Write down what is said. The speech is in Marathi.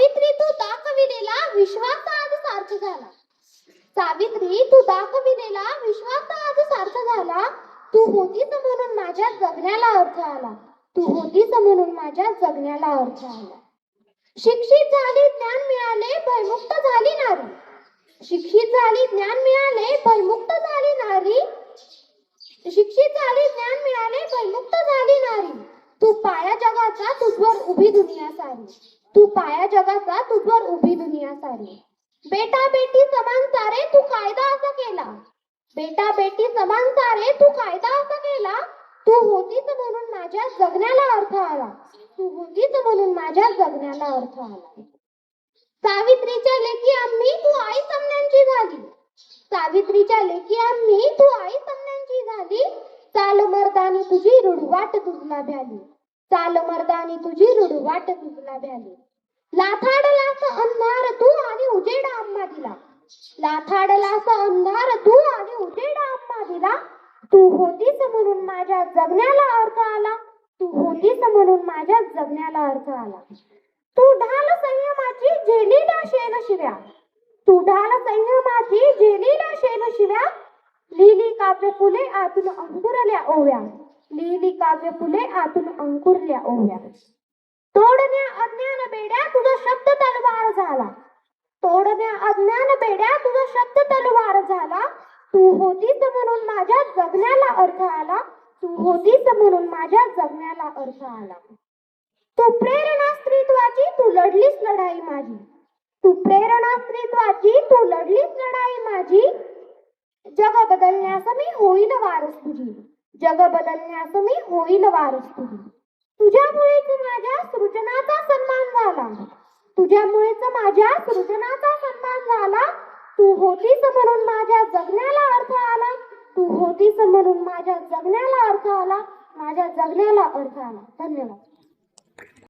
सावित्री तू दाखविलेला विश्वास आज सार्थ झाला. सावित्री तू दाखविलेला विश्वास आज सार्थ झाला. तू होतीस म्हणून माझ्या जगण्याला अर्थ आला. तू होतीस म्हणून माझ्या जगण्याला अर्थ आला. शिक्षित झाली ज्ञान मिळाले भयमुक्त झाली नारी. शिक्षित झाली ज्ञान मिळाले भयमुक्त झाली नारी. शिक्षित झाली ज्ञान मिळाले भयमुक्त झाली नारी. तू पाया जगाचा तुझवर उभी दुनिया सारी. तू पाया जगाचा तुझवर उभी दुनिया सारी. बेटा बेटी समान सारे तू कायदा असा केला. बेटा बेटी समान सारे तू कायदा असा केला. तू होतीस म्हणून माझ्या जगण्याला अर्थ आला. तू होतीस म्हणून माझ्या जगण्याला अर्थ आला. सावित्रीच्या लेखी आम्ही तू आई समण्यांची झाली. सावित्रीच्या लेखी आम्ही तू आई समण्यांची झाली. चाल मर्दानी तुझी रुडवाट तुझला भ्याली. चाल मर्दानी तुझी रुडवाट तुझला भ्याली. लाथाडलास अंधार तू आणि उजेड आम्हा दिला. लाथाडलास अंधार तू आणि उजेड आम्हा दिला. तू होतीस म्हणून माझ्या जगण्याला अर्थ आला. तू होतीस म्हणून माझ्या जगण्याला अर्थ आला. तू ढाल संयमाची झेलीला शेल शिव्या. तू ढाल संयमाची झेलीला शेल शिव्या. लिहिली काव्य फुले आतून अंकुरल्या ओव्या. लिहिली काव्य फुले आतून अंकुरल्या ओव्या. तोडण्या अज्ञान बेड्या तुझा शब्द तलवार झाला. तोडण्या अज्ञान बेड्या तुझा शब्द तलवार झाला. तू होतीस म्हणून माझ्या जगण्याला अर्थ आला. तू होतीस म्हणून माझ्या जगण्याला अर्थ आला. तू प्रेरणा स्त्रीत्वाची तू लढलीस लढाई माझी. तू प्रेरणा स्त्रीत्वाची तू लढलीस लढाई माझी. जग बदलण्यास मी होईल वारस तुझी. जग बदलण्यास मी होईल वारस तुझी. तुझ्यामुळेच माझ्या सृजनाचा सन्मान झाला. तुझ्यामुळेच माझ्या सृजनाचा सन्मान झाला. तू होतीस म्हणून माझ्या जगण्याला अर्थ आला. तू होतीस म्हणून माझ्या जगण्याला अर्थ आला. माझ्या जगण्याला अर्थ आला. धन्यवाद.